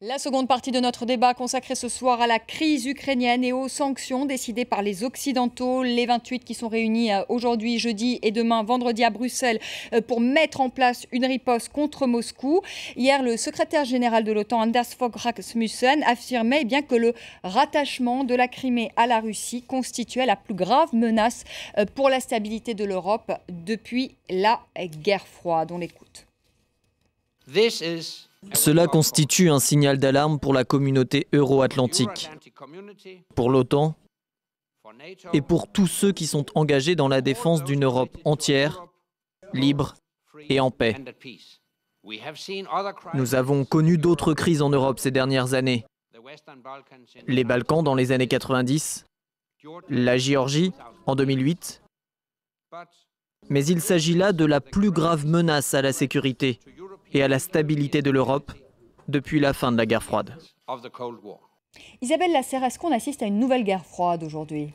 La seconde partie de notre débat consacrée ce soir à la crise ukrainienne et aux sanctions décidées par les Occidentaux, les 28 qui sont réunis aujourd'hui, jeudi et demain, vendredi à Bruxelles pour mettre en place une riposte contre Moscou. Hier, le secrétaire général de l'OTAN, Anders Fogh Rasmussen, affirmait bien que le rattachement de la Crimée à la Russie constituait la plus grave menace pour la stabilité de l'Europe depuis la guerre froide. On l'écoute. Cela constitue un signal d'alarme pour la communauté euro-atlantique, pour l'OTAN et pour tous ceux qui sont engagés dans la défense d'une Europe entière, libre et en paix. Nous avons connu d'autres crises en Europe ces dernières années. Les Balkans dans les années 90, la Géorgie en 2008. Mais il s'agit là de la plus grave menace à la sécurité et à la stabilité de l'Europe depuis la fin de la guerre froide. Isabelle Lasserre, est-ce qu'on assiste à une nouvelle guerre froide aujourd'hui ?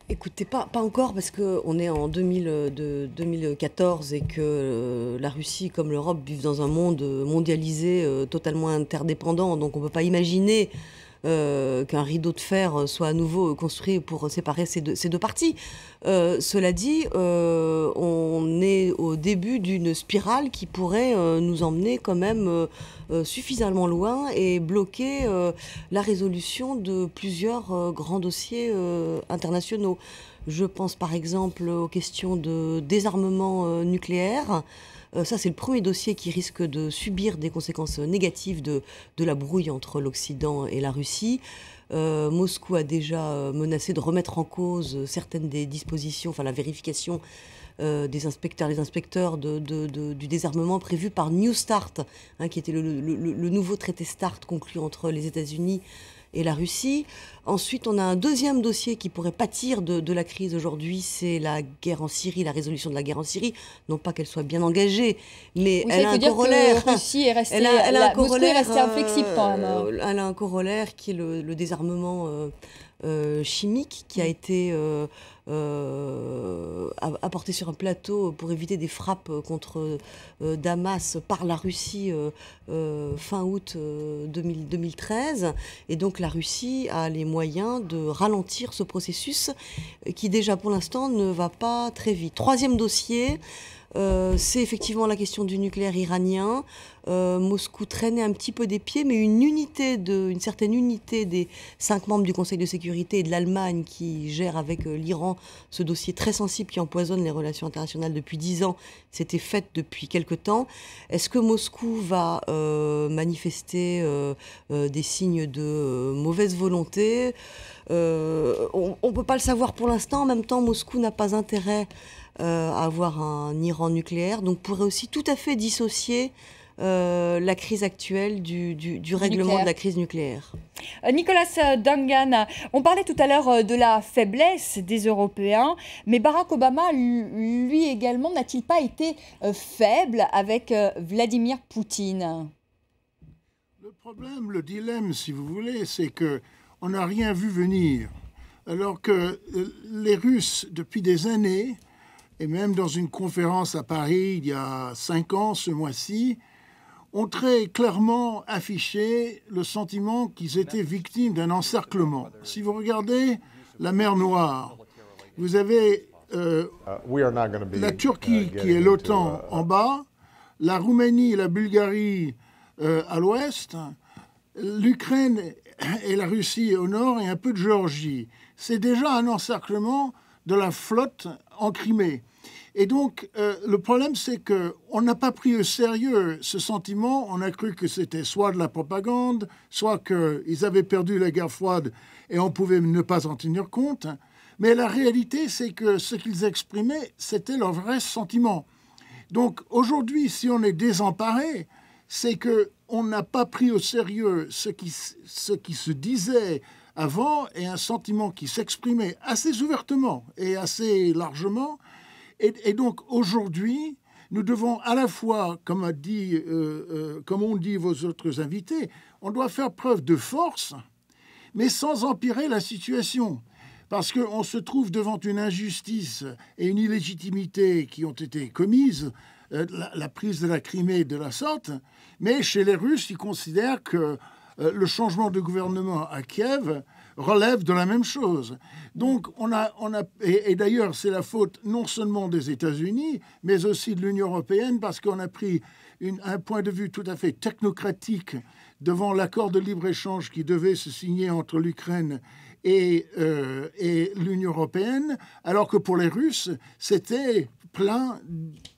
Écoutez, pas encore, parce qu'on est en 2014 et que la Russie comme l'Europe vivent dans un monde mondialisé, totalement interdépendant. Donc on ne peut pas imaginer qu'un rideau de fer soit à nouveau construit pour séparer ces deux parties. Cela dit, on est au début d'une spirale qui pourrait nous emmener quand même suffisamment loin et bloquer la résolution de plusieurs grands dossiers internationaux. Je pense par exemple aux questions de désarmement nucléaire. Ça, c'est le premier dossier qui risque de subir des conséquences négatives de la brouille entre l'Occident et la Russie. Moscou a déjà menacé de remettre en cause certaines des dispositions, enfin la vérification des inspecteurs, les inspecteurs du désarmement prévu par New START, qui était le nouveau traité START conclu entre les États-Unis et la Russie. Ensuite, on a un deuxième dossier qui pourrait pâtir de la crise aujourd'hui, c'est la guerre en Syrie, la résolution de la guerre en Syrie. Non pas qu'elle soit bien engagée, mais elle a un corollaire. Moscou est resté inflexible quand même. Elle a un corollaire qui est le désarmement chimique qui a été apporté sur un plateau pour éviter des frappes contre Damas par la Russie fin août 2013. Et donc la Russie a les moyens de ralentir ce processus qui déjà pour l'instant ne va pas très vite. Troisième dossier, c'est effectivement la question du nucléaire iranien. Moscou traînait un petit peu des pieds, mais une certaine unité des 5 membres du Conseil de sécurité et de l'Allemagne qui gère avec l'Iran ce dossier très sensible qui empoisonne les relations internationales depuis 10 ans, s'était faite depuis quelque temps. Est-ce que Moscou va manifester des signes de mauvaise volonté ? On ne peut pas le savoir pour l'instant. En même temps, Moscou n'a pas intérêt à avoir un Iran nucléaire, donc pourrait aussi tout à fait dissocier la crise actuelle du règlement de la crise nucléaire. Nicolas Dungan, on parlait tout à l'heure de la faiblesse des Européens, mais Barack Obama, lui également, n'a-t-il pas été faible avec Vladimir Poutine ? Le problème, le dilemme, si vous voulez, c'est qu'on n'a rien vu venir. Alors que les Russes, depuis des années, et même dans une conférence à Paris il y a 5 ans, ce mois-ci, ont très clairement affiché le sentiment qu'ils étaient victimes d'un encerclement. Si vous regardez la mer Noire, vous avez la Turquie qui est l'OTAN en bas, la Roumanie et la Bulgarie à l'ouest, l'Ukraine et la Russie au nord et un peu de Géorgie. C'est déjà un encerclement de la flotte en Crimée. Et donc, le problème, c'est qu'on n'a pas pris au sérieux ce sentiment. On a cru que c'était soit de la propagande, soit qu'ils avaient perdu la guerre froide et on pouvait ne pas en tenir compte. Mais la réalité, c'est que ce qu'ils exprimaient, c'était leur vrai sentiment. Donc, aujourd'hui, si on est désemparé, c'est qu'on n'a pas pris au sérieux ce qui se disait avant et un sentiment qui s'exprimait assez ouvertement et assez largement. Et donc aujourd'hui, nous devons à la fois, comme ont dit vos autres invités, on doit faire preuve de force, mais sans empirer la situation. Parce qu'on se trouve devant une injustice et une illégitimité qui ont été commises, la prise de la Crimée de la sorte, mais chez les Russes, ils considèrent que le changement de gouvernement à Kiev relève de la même chose. Donc, et d'ailleurs, c'est la faute non seulement des États-Unis, mais aussi de l'Union européenne, parce qu'on a pris un point de vue tout à fait technocratique devant l'accord de libre-échange qui devait se signer entre l'Ukraine et l'Union européenne, alors que pour les Russes, c'était plein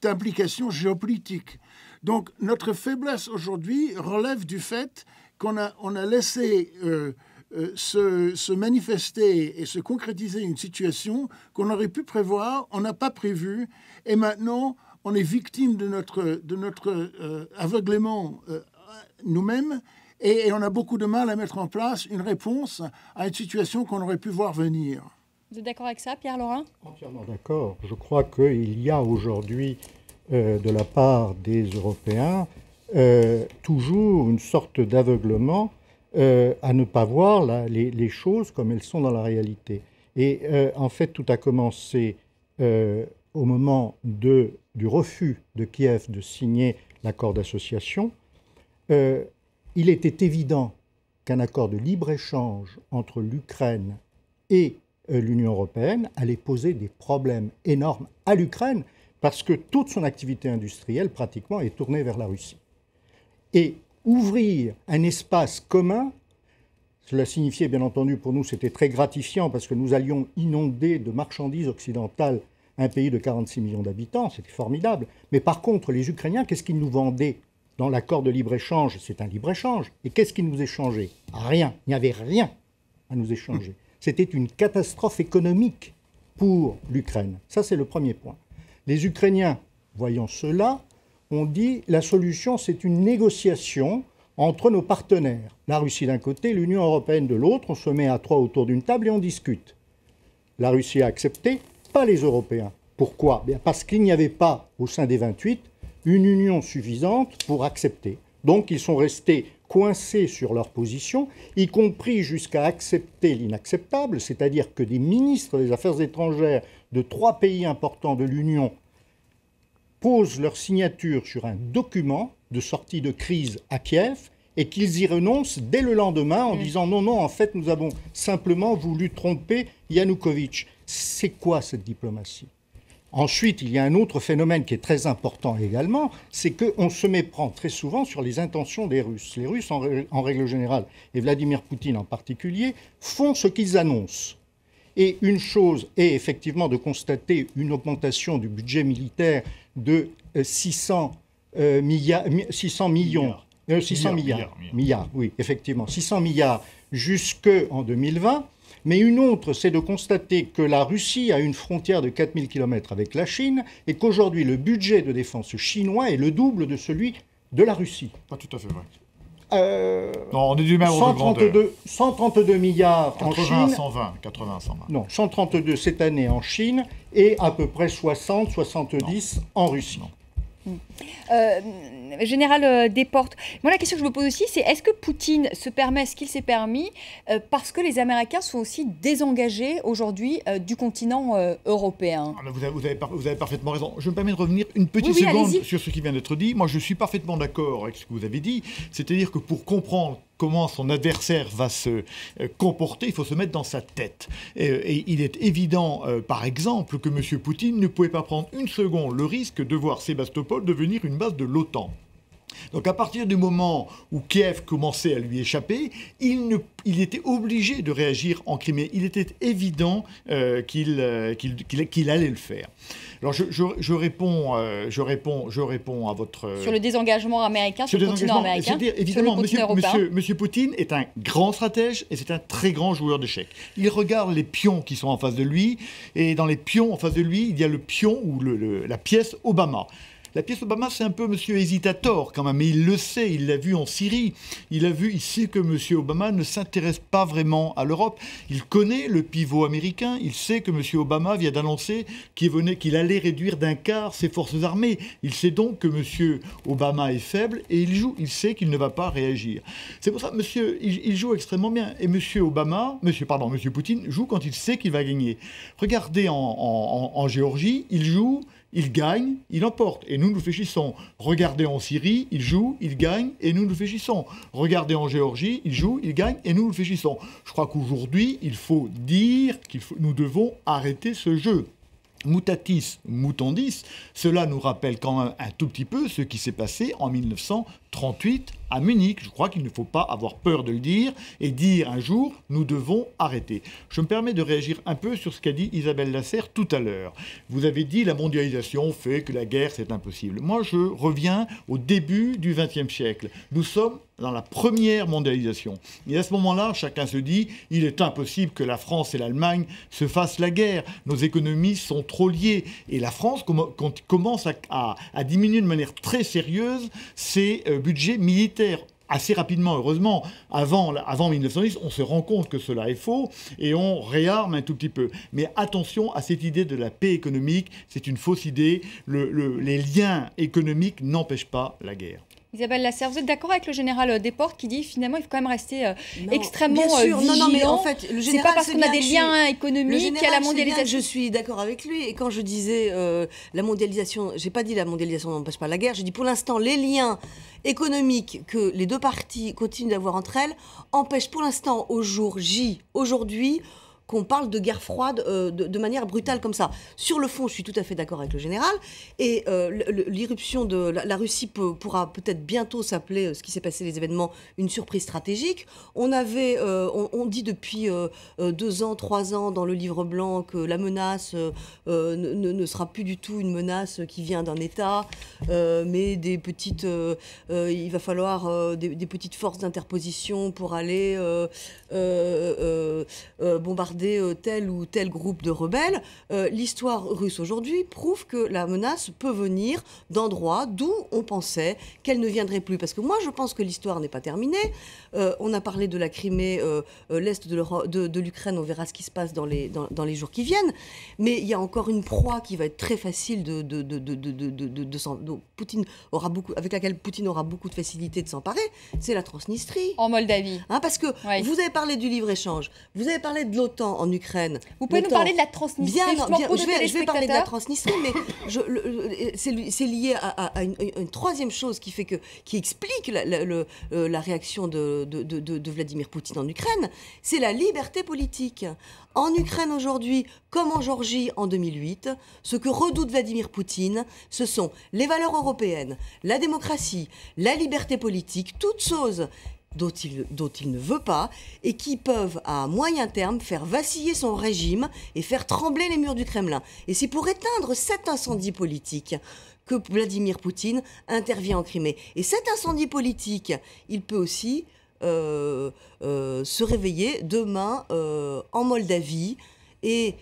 d'implications géopolitiques. Donc, notre faiblesse aujourd'hui relève du fait qu'on a laissé se manifester et se concrétiser une situation qu'on aurait pu prévoir, on n'a pas prévu, et maintenant on est victime de notre aveuglement nous-mêmes, et on a beaucoup de mal à mettre en place une réponse à une situation qu'on aurait pu voir venir. Vous êtes d'accord avec ça, Pierre Laurin ? Entièrement d'accord. Je crois qu'il y a aujourd'hui, de la part des Européens, toujours une sorte d'aveuglement à ne pas voir les choses comme elles sont dans la réalité. Et en fait, tout a commencé au moment du refus de Kiev de signer l'accord d'association. Il était évident qu'un accord de libre-échange entre l'Ukraine et l'Union européenne allait poser des problèmes énormes à l'Ukraine parce que toute son activité industrielle, pratiquement, est tournée vers la Russie. Et ouvrir un espace commun, cela signifiait, bien entendu, pour nous, c'était très gratifiant parce que nous allions inonder de marchandises occidentales un pays de 46 millions d'habitants, c'était formidable. Mais par contre, les Ukrainiens, qu'est-ce qu'ils nous vendaient dans l'accord de libre-échange? C'est un libre-échange. Et qu'est-ce qu'ils nous échangeaient? Rien. Il n'y avait rien à nous échanger. C'était une catastrophe économique pour l'Ukraine. Ça, c'est le premier point. Les Ukrainiens, voyant cela, ont dit la solution, c'est une négociation entre nos partenaires. La Russie d'un côté, l'Union européenne de l'autre. On se met à trois autour d'une table et on discute. La Russie a accepté, pas les Européens. Pourquoi? Bien parce qu'il n'y avait pas, au sein des 28, une union suffisante pour accepter. Donc, ils sont restés coincés sur leur position, y compris jusqu'à accepter l'inacceptable, c'est-à-dire que des ministres des Affaires étrangères de 3 pays importants de l'Union posent leur signature sur un document de sortie de crise à Kiev et qu'ils y renoncent dès le lendemain en disant non, en fait, nous avons simplement voulu tromper Yanukovych. C'est quoi cette diplomatie? Ensuite, il y a un autre phénomène qui est très important également, c'est qu'on se méprend très souvent sur les intentions des Russes. Les Russes, en règle générale, et Vladimir Poutine en particulier, font ce qu'ils annoncent. Et une chose est effectivement de constater une augmentation du budget militaire de 600 milliards, oui, effectivement, 600 milliards jusqu'en 2020. Mais une autre, c'est de constater que la Russie a une frontière de 4000 km avec la Chine et qu'aujourd'hui, le budget de défense chinois est le double de celui de la Russie. Pas tout à fait vrai. Non, on est du même ordre de grandeur. 132 milliards 80 en Chine. 120, 80 à 120. Non, 132 cette année en Chine et à peu près 60, 70 en Russie. Général Desportes, moi la question que je me pose aussi, c'est est-ce que Poutine se permet ce qu'il s'est permis parce que les Américains sont aussi désengagés aujourd'hui du continent européen? Vous avez parfaitement raison. Je me permets de revenir une petite seconde sur ce qui vient d'être dit. Moi, je suis parfaitement d'accord avec ce que vous avez dit. C'est-à-dire que pour comprendre comment son adversaire va se comporter, il faut se mettre dans sa tête. Et il est évident, par exemple, que M. Poutine ne pouvait pas prendre une seconde le risque de voir Sébastopol devenir une base de l'OTAN. Donc à partir du moment où Kiev commençait à lui échapper, il était obligé de réagir en Crimée. Il était évident qu'il allait le faire. Alors je réponds à votre... Sur le désengagement américain, sur le continent américain, c'est-à-dire, évidemment, Monsieur Poutine est un grand stratège et c'est un très grand joueur d'échecs. Il regarde les pions qui sont en face de lui et dans les pions en face de lui, il y a le pion ou la pièce Obama. La pièce Obama, c'est un peu monsieur hésitateur quand même, mais il le sait, il l'a vu en Syrie. Il sait que monsieur Obama ne s'intéresse pas vraiment à l'Europe. Il connaît le pivot américain, il sait que monsieur Obama vient d'annoncer qu'il allait réduire d'un quart ses forces armées. Il sait donc que monsieur Obama est faible et il sait qu'il ne va pas réagir. C'est pour ça, il joue extrêmement bien. Et monsieur Poutine joue quand il sait qu'il va gagner. Regardez en Géorgie, il joue il gagne, il emporte. Et nous fléchissons. Regardez en Syrie, il joue, il gagne, et nous fléchissons. Regardez en Géorgie, il joue, il gagne, et nous fléchissons. Je crois qu'aujourd'hui, il faut dire nous devons arrêter ce jeu. Mutatis mutandis, cela nous rappelle quand même un tout petit peu ce qui s'est passé en 1938 à Munich. Je crois qu'il ne faut pas avoir peur de le dire et dire un jour, nous devons arrêter. Je me permets de réagir un peu sur ce qu'a dit Isabelle Lasserre tout à l'heure. Vous avez dit la mondialisation fait que la guerre c'est impossible. Moi je reviens au début du XXe siècle. Nous sommes dans la première mondialisation. Et à ce moment-là, chacun se dit, il est impossible que la France et l'Allemagne se fassent la guerre. Nos économies sont trop liées. Et la France commence à diminuer de manière très sérieuse ses budgets militaires. Assez rapidement, heureusement, avant 1910, on se rend compte que cela est faux et on réarme un tout petit peu. Mais attention à cette idée de la paix économique, c'est une fausse idée. Les liens économiques n'empêchent pas la guerre. Isabelle Lasserre, vous êtes d'accord avec le général Desportes qui dit finalement il faut quand même rester extrêmement vigilant. Non, mais en fait, le général, c'est pas parce qu'on a des liens économiques qu'il y a la mondialisation. Je suis d'accord avec lui. Et quand je disais la mondialisation, j'ai pas dit la mondialisation n'empêche pas la guerre. J'ai dit pour l'instant les liens économiques que les deux parties continuent d'avoir entre elles empêchent pour l'instant au jour J, aujourd'hui, qu'on parle de guerre froide de manière brutale comme ça. Sur le fond, je suis tout à fait d'accord avec le général. Et l'irruption de la Russie pourra peut-être bientôt s'appeler, ce qui s'est passé, les événements, une surprise stratégique. On dit depuis 2 ans, 3 ans dans le livre blanc que la menace ne sera plus du tout une menace qui vient d'un État, mais des petites... il va falloir des petites forces d'interposition pour aller bombarder tel ou tel groupe de rebelles. L'histoire russe aujourd'hui prouve que la menace peut venir d'endroits d'où on pensait qu'elle ne viendrait plus. Parce que moi, je pense que l'histoire n'est pas terminée. On a parlé de la Crimée, l'Est de l'Ukraine, on verra ce qui se passe dans les jours qui viennent. Mais il y a encore une proie qui va être très facile avec laquelle Poutine aura beaucoup de facilité de s'emparer, c'est la Transnistrie. En Moldavie. Parce que vous avez parlé du libre-écéchange, vous avez parlé de l'OTAN en Ukraine. Vous pouvez nous parler de la Transnistrie? Je vais parler de la Transnistrie, mais c'est lié à une troisième chose qui explique la réaction de Vladimir Poutine en Ukraine, c'est la liberté politique. En Ukraine aujourd'hui, comme en Géorgie en 2008, ce que redoute Vladimir Poutine, ce sont les valeurs européennes, la démocratie, la liberté politique, toutes choses dont il ne veut pas et qui peuvent à moyen terme faire vaciller son régime et faire trembler les murs du Kremlin. Et c'est pour éteindre cet incendie politique que Vladimir Poutine intervient en Crimée. Et cet incendie politique, il peut aussi se réveiller demain en Moldavie. Et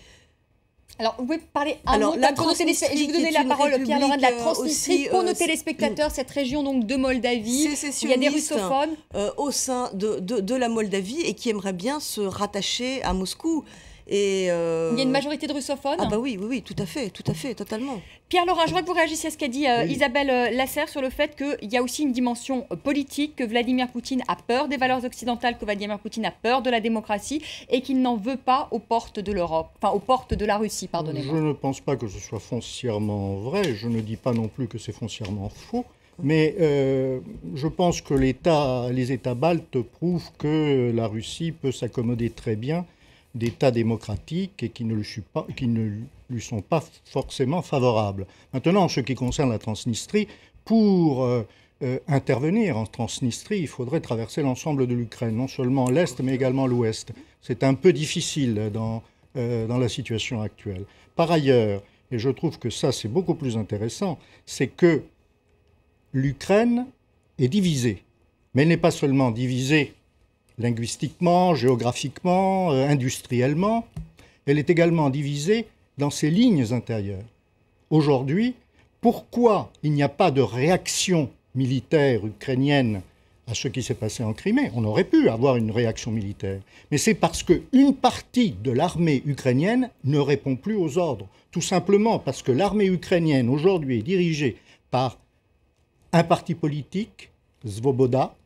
alors, vous pouvez parler un mot, je vais vous donner la parole, Pierre-Laurent, de la Transnistrie. Pour nos téléspectateurs, cette région donc, de Moldavie, il y a des russophones au sein de la Moldavie et qui aimeraient bien se rattacher à Moscou. Et il y a une majorité de russophones? Ah bah oui, tout à fait, totalement. Pierre-Laurent, je voudrais que vous réagissiez à ce qu'a dit Isabelle Lasserre sur le fait qu'il y a aussi une dimension politique, que Vladimir Poutine a peur des valeurs occidentales, que Vladimir Poutine a peur de la démocratie et qu'il n'en veut pas aux portes de l'Europe, enfin aux portes de la Russie, pardonnez-moi. Je ne pense pas que ce soit foncièrement vrai, je ne dis pas non plus que c'est foncièrement faux. Mais je pense que les États baltes prouvent que la Russie peut s'accommoder très bien d'États démocratiques et qui ne lui sont pas forcément favorables. Maintenant, en ce qui concerne la Transnistrie, pour intervenir en Transnistrie, il faudrait traverser l'ensemble de l'Ukraine, non seulement l'Est, mais également l'Ouest. C'est un peu difficile dans la situation actuelle. Par ailleurs, et je trouve que ça c'est beaucoup plus intéressant, c'est que l'Ukraine est divisée. Mais elle n'est pas seulement divisée linguistiquement, géographiquement, industriellement, elle est également divisée dans ses lignes intérieures. Aujourd'hui, pourquoi il n'y a pas de réaction militaire ukrainienne à ce qui s'est passé en Crimée? On aurait pu avoir une réaction militaire, mais c'est parce qu'une partie de l'armée ukrainienne ne répond plus aux ordres. Tout simplement parce que l'armée ukrainienne aujourd'hui est dirigée par un parti politique, Svoboda,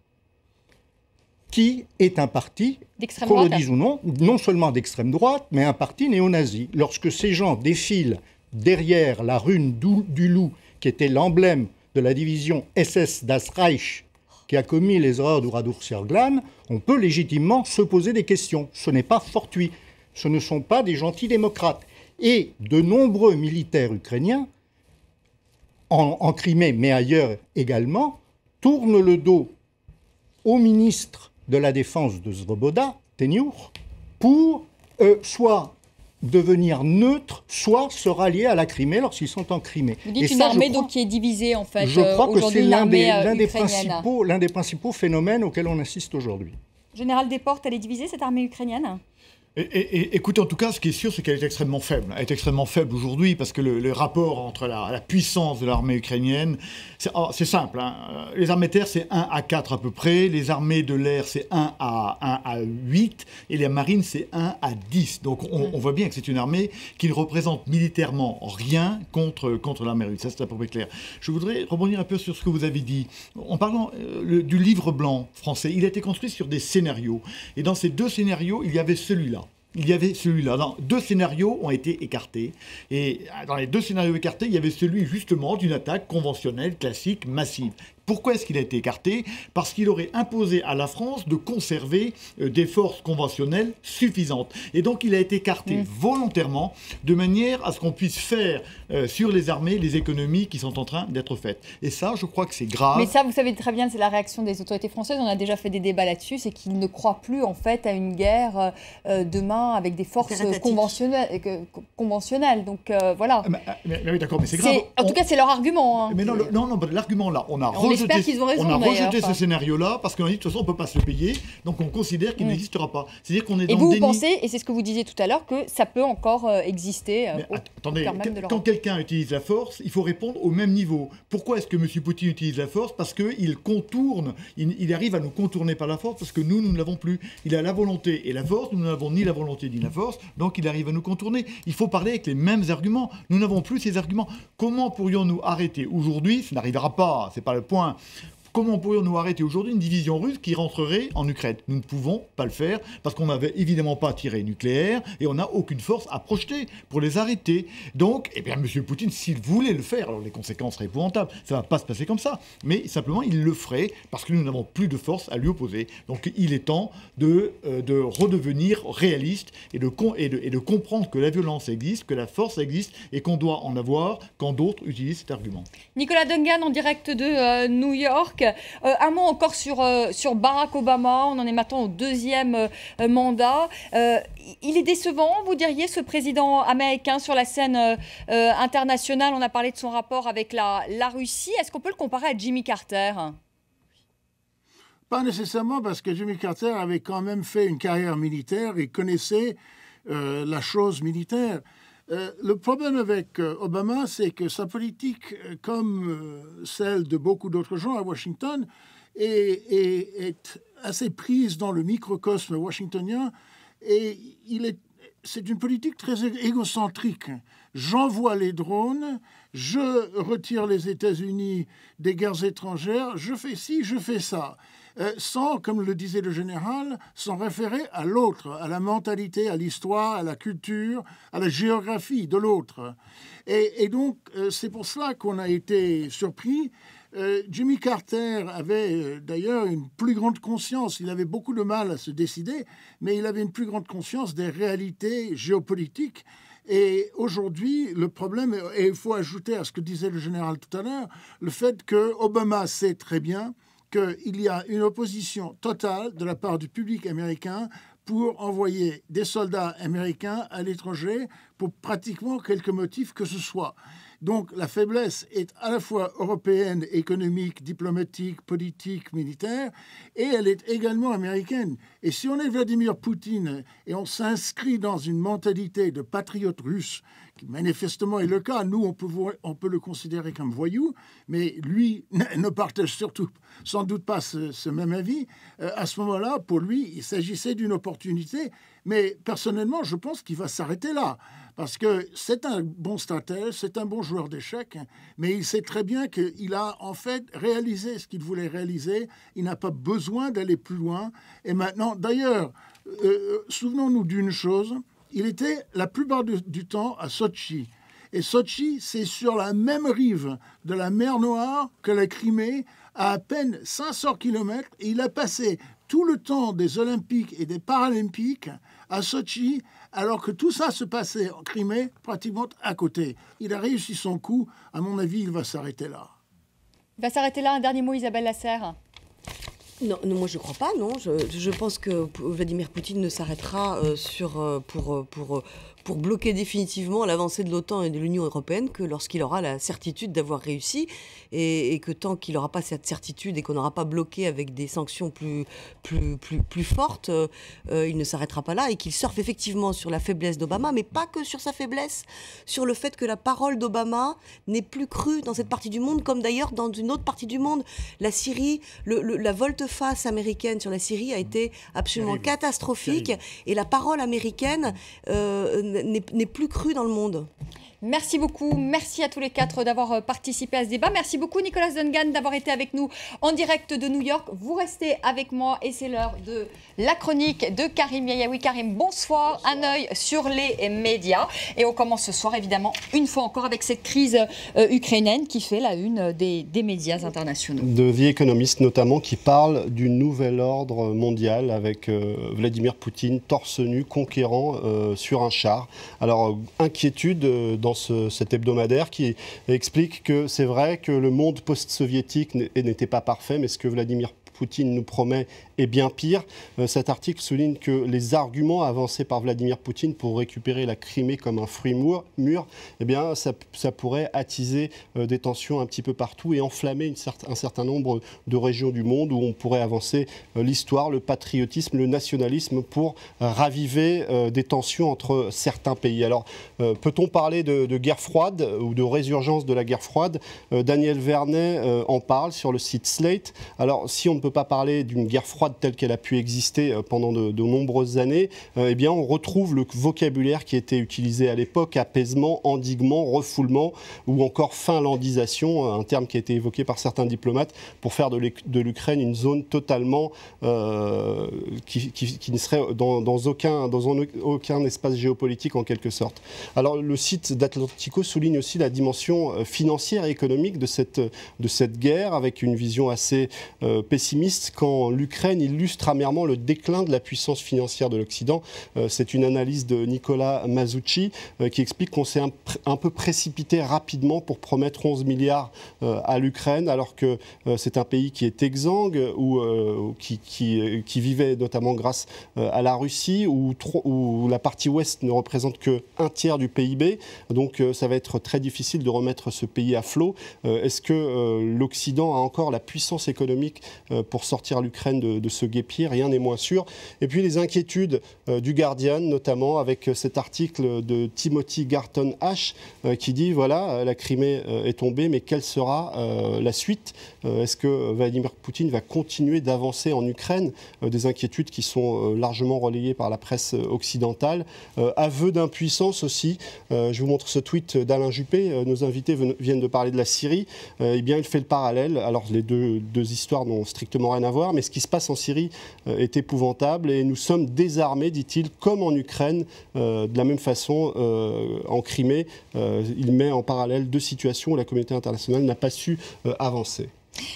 qui est un parti, qu'on le dise ou non, non seulement d'extrême droite, mais un parti néo-nazi. Lorsque ces gens défilent derrière la rune du loup, qui était l'emblème de la division SS Das Reich, qui a commis les horreurs d'Uradour-Serglan, on peut légitimement se poser des questions. Ce n'est pas fortuit. Ce ne sont pas des gentils démocrates. Et de nombreux militaires ukrainiens, en Crimée, mais ailleurs également, tournent le dos au ministre de la Défense de Svoboda, Teniur, pour soit devenir neutre, soit se rallier à la Crimée lorsqu'ils sont en Crimée. Vous dites une armée donc qui est divisée en fait. Je crois que c'est l'un des principaux phénomènes auxquels on assiste aujourd'hui. Général Desportes, elle est divisée cette armée ukrainienne ? Écoutez, en tout cas, ce qui est sûr, c'est qu'elle est extrêmement faible. Elle est extrêmement faible aujourd'hui parce que le rapport entre la puissance de l'armée ukrainienne, c'est simple. Hein. Les armées de terre, c'est 1 à 4 à peu près. Les armées de l'air, c'est 1 à 8. Et les marines, c'est 1 à 10. Donc on voit bien que c'est une armée qui ne représente militairement rien contre l'armée russe. Ça, c'est à peu près clair. Je voudrais rebondir un peu sur ce que vous avez dit. En parlant du livre blanc français, il a été construit sur des scénarios. Et dans ces 2 scénarios, il y avait celui-là. Non, 2 scénarios ont été écartés. Et dans les 2 scénarios écartés, il y avait celui justement d'une attaque conventionnelle, classique, massive. Pourquoi est-ce qu'il a été écarté ? Parce qu'il aurait imposé à la France de conserver des forces conventionnelles suffisantes. Et donc il a été écarté volontairement, de manière à ce qu'on puisse faire sur les armées les économies qui sont en train d'être faites. Et ça, je crois que c'est grave. Mais ça, vous savez très bien, c'est la réaction des autorités françaises. On a déjà fait des débats là-dessus, c'est qu'ils ne croient plus en fait à une guerre demain avec des forces conventionnelles. Donc voilà. Mais oui, d'accord, mais c'est grave. En tout cas, c'est leur argument. Hein. Mais non, l'argument là, on a qu'ils ont raison, on a rejeté ce scénario-là parce qu'on a dit de toute façon on ne peut pas se le payer, donc on considère qu'il n'existera pas. C'est-à-dire qu'on est dans le déni. Et vous pensez, et c'est ce que vous disiez tout à l'heure, que ça peut encore exister attendez, quand quelqu'un utilise la force, il faut répondre au même niveau. Pourquoi est-ce que M. Poutine utilise la force ? Parce qu'il contourne, il arrive à nous contourner par la force parce que nous ne l'avons plus. Il a la volonté et la force, nous n'avons ni la volonté ni la force, donc il arrive à nous contourner. Il faut parler avec les mêmes arguments. Nous n'avons plus ces arguments. Comment pourrions-nous arrêter aujourd'hui ? Ça n'arrivera pas, c'est pas le point. Comment pourrions-nous arrêter aujourd'hui une division russe qui rentrerait en Ukraine ? Nous ne pouvons pas le faire parce qu'on n'avait évidemment pas tiré nucléaire et on n'a aucune force à projeter pour les arrêter. Donc, eh bien, M. Poutine, s'il voulait le faire, alors les conséquences seraient épouvantables. Ça ne va pas se passer comme ça. Mais simplement, il le ferait parce que nous n'avons plus de force à lui opposer. Donc, il est temps de redevenir réaliste et de comprendre que la violence existe, que la force existe et qu'on doit en avoir quand d'autres utilisent cet argument. Nicolas Dungan en direct de New York. Un mot encore sur Barack Obama. On en est maintenant au 2e mandat. Il est décevant, vous diriez, ce président américain sur la scène internationale. On a parlé de son rapport avec la Russie. Est-ce qu'on peut le comparer à Jimmy Carter ? Pas nécessairement, parce que Jimmy Carter avait quand même fait une carrière militaire et connaissait la chose militaire. Le problème avec Obama, c'est que sa politique, comme celle de beaucoup d'autres gens à Washington, est assez prise dans le microcosme washingtonien et c'est une politique très égocentrique. J'envoie les drones, je retire les États-Unis des guerres étrangères, je fais ci, je fais ça. Sans, comme le disait le général, s'en référer à l'autre, à la mentalité, à l'histoire, à la culture, à la géographie de l'autre. Et donc, c'est pour cela qu'on a été surpris. Jimmy Carter avait d'ailleurs une plus grande conscience. Il avait beaucoup de mal à se décider, mais il avait une plus grande conscience des réalités géopolitiques. Et aujourd'hui, le problème, et il faut ajouter à ce que disait le général tout à l'heure, le fait que Obama sait très bien qu'il y a une opposition totale de la part du public américain pour envoyer des soldats américains à l'étranger pour pratiquement quelque motif que ce soit. Donc la faiblesse est à la fois européenne, économique, diplomatique, politique, militaire, et elle est également américaine. Et si on est Vladimir Poutine et on s'inscrit dans une mentalité de patriote russe, qui manifestement est le cas, nous on peut le considérer comme voyou, mais lui ne partage surtout sans doute pas ce même avis. À ce moment-là, pour lui, il s'agissait d'une opportunité, mais personnellement, je pense qu'il va s'arrêter là. Parce que c'est un bon stratège, c'est un bon joueur d'échecs, mais il sait très bien qu'il a en fait réalisé ce qu'il voulait réaliser. Il n'a pas besoin d'aller plus loin. Et maintenant, d'ailleurs, souvenons-nous d'une chose, il était la plupart du temps à Sotchi. Et Sotchi, c'est sur la même rive de la mer Noire que la Crimée, à peine 500 km. Et il a passé tout le temps des Olympiques et des Paralympiques à Sotchi, alors que tout ça se passait en Crimée, pratiquement à côté. Il a réussi son coup. À mon avis, il va s'arrêter là. Il va s'arrêter là. Un dernier mot, Isabelle Lasserre. Non, moi je ne crois pas, non. Je pense que Vladimir Poutine ne s'arrêtera pour bloquer définitivement l'avancée de l'OTAN et de l'Union européenne que lorsqu'il aura la certitude d'avoir réussi et que tant qu'il n'aura pas cette certitude et qu'on n'aura pas bloqué avec des sanctions plus fortes, il ne s'arrêtera pas là et qu'il surfe effectivement sur la faiblesse d'Obama, mais pas que sur sa faiblesse, sur le fait que la parole d'Obama n'est plus crue dans cette partie du monde, comme d'ailleurs dans une autre partie du monde. La Syrie, la volte-face américaine sur la Syrie a été absolument catastrophique et la parole américaine n'est plus crue dans le monde. Merci beaucoup. Merci à tous les quatre d'avoir participé à ce débat. Merci beaucoup Nicolas Dungan d'avoir été avec nous en direct de New York. Vous restez avec moi et c'est l'heure de la chronique de Karim Yayaoui. Karim, bonsoir. Un œil sur les médias. Et on commence ce soir évidemment une fois encore avec cette crise ukrainienne qui fait la une des médias internationaux. De The Economist notamment qui parle du nouvel ordre mondial avec Vladimir Poutine torse nu conquérant sur un char. Alors inquiétude dans cet hebdomadaire qui explique que c'est vrai que le monde post-soviétique n'était pas parfait, mais ce que Vladimir Poutine nous promet est bien pire. Cet article souligne que les arguments avancés par Vladimir Poutine pour récupérer la Crimée comme un fruit mûr, eh bien, ça pourrait attiser des tensions un petit peu partout et enflammer un certain nombre de régions du monde où on pourrait avancer l'histoire, le patriotisme, le nationalisme pour raviver des tensions entre certains pays. Alors, peut-on parler de guerre froide ou de résurgence de la guerre froide? Daniel Vernet en parle sur le site Slate. Alors, si on ne peut pas parler d'une guerre froide telle qu'elle a pu exister pendant de nombreuses années, eh bien on retrouve le vocabulaire qui était utilisé à l'époque, apaisement, endiguement, refoulement ou encore finlandisation, un terme qui a été évoqué par certains diplomates pour faire de l'Ukraine une zone totalement qui ne serait dans aucun espace géopolitique en quelque sorte. Alors le site d'Atlantico souligne aussi la dimension financière et économique de cette guerre avec une vision assez pessimiste quand l'Ukraine illustre amèrement le déclin de la puissance financière de l'Occident. C'est une analyse de Nicolas Mazzucchi qui explique qu'on s'est un peu précipité rapidement pour promettre 11 milliards à l'Ukraine, alors que c'est un pays qui est exsangue, ou qui vivait notamment grâce à la Russie, où la partie ouest ne représente que un tiers du PIB. Donc ça va être très difficile de remettre ce pays à flot. Est-ce que l'Occident a encore la puissance économique pour sortir l'Ukraine de ce guêpier? Rien n'est moins sûr. Et puis les inquiétudes du Guardian, notamment avec cet article de Timothy Garton Ash qui dit voilà, la Crimée est tombée, mais quelle sera la suite? Est-ce que Vladimir Poutine va continuer d'avancer en Ukraine? Des inquiétudes qui sont largement relayées par la presse occidentale. Aveu d'impuissance aussi. Je vous montre ce tweet d'Alain Juppé. Nos invités viennent de parler de la Syrie. Eh bien, il fait le parallèle. Alors, les deux histoires n'ont strictement rien à voir, mais ce qui se passe en Syrie est épouvantable et nous sommes désarmés, dit-il, comme en Ukraine. De la même façon, en Crimée, il met en parallèle deux situations où la communauté internationale n'a pas su avancer.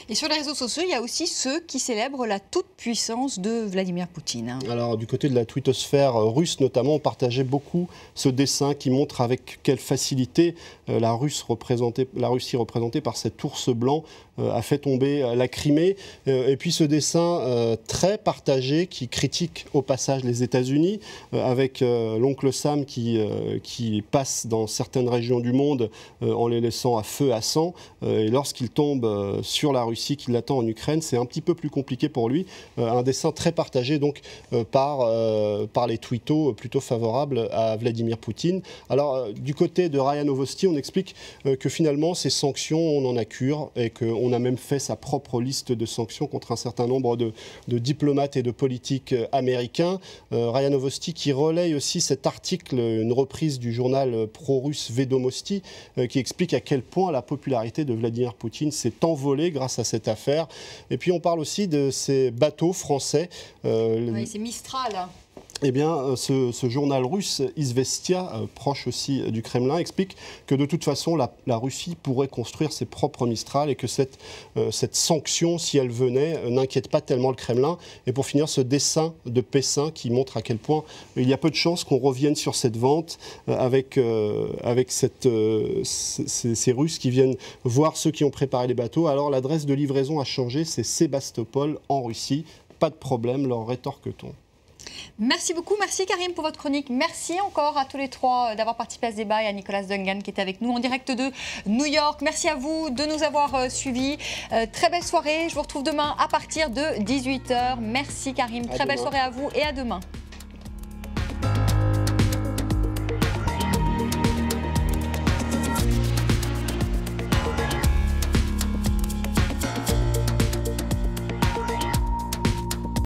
Et sur les réseaux sociaux, il y a aussi ceux qui célèbrent la toute-puissance de Vladimir Poutine. Alors, du côté de la twittosphère russe, notamment, on partageait beaucoup ce dessin qui montre avec quelle facilité la Russie, représentée par cet ours blanc, a fait tomber la Crimée. Et puis ce dessin très partagé qui critique au passage les États-Unis, avec l'oncle Sam qui passe dans certaines régions du monde en les laissant à feu, à sang. Et lorsqu'il tombe sur la Russie qui l'attend en Ukraine, c'est un petit peu plus compliqué pour lui. Un dessin très partagé donc par les twittos plutôt favorables à Vladimir Poutine. Alors du côté de RIA Novosti, on explique que finalement ces sanctions, on en a cure et qu'on a même fait sa propre liste de sanctions contre un certain nombre de diplomates et de politiques américains. RIA Novosti qui relaye aussi cet article, une reprise du journal pro-russe Vedomosti, qui explique à quel point la popularité de Vladimir Poutine s'est envolée grâce à cette affaire. Et puis on parle aussi de ces bateaux français. Oui, c'est Mistral. Eh bien, ce journal russe, Izvestia, proche aussi du Kremlin, explique que de toute façon, la Russie pourrait construire ses propres Mistral et que cette sanction, si elle venait, n'inquiète pas tellement le Kremlin. Et pour finir, ce dessin de Pessin qui montre à quel point il y a peu de chances qu'on revienne sur cette vente avec ces Russes qui viennent voir ceux qui ont préparé les bateaux. Alors, l'adresse de livraison a changé, c'est Sébastopol en Russie. Pas de problème, leur rétorque-t-on. Merci beaucoup, merci Karim pour votre chronique. Merci encore à tous les trois d'avoir participé à ce débat et à Nicolas Dungan qui était avec nous en direct de New York. Merci à vous de nous avoir suivis. Très belle soirée, je vous retrouve demain à partir de 18h. Merci Karim, très belle soirée à vous et à demain.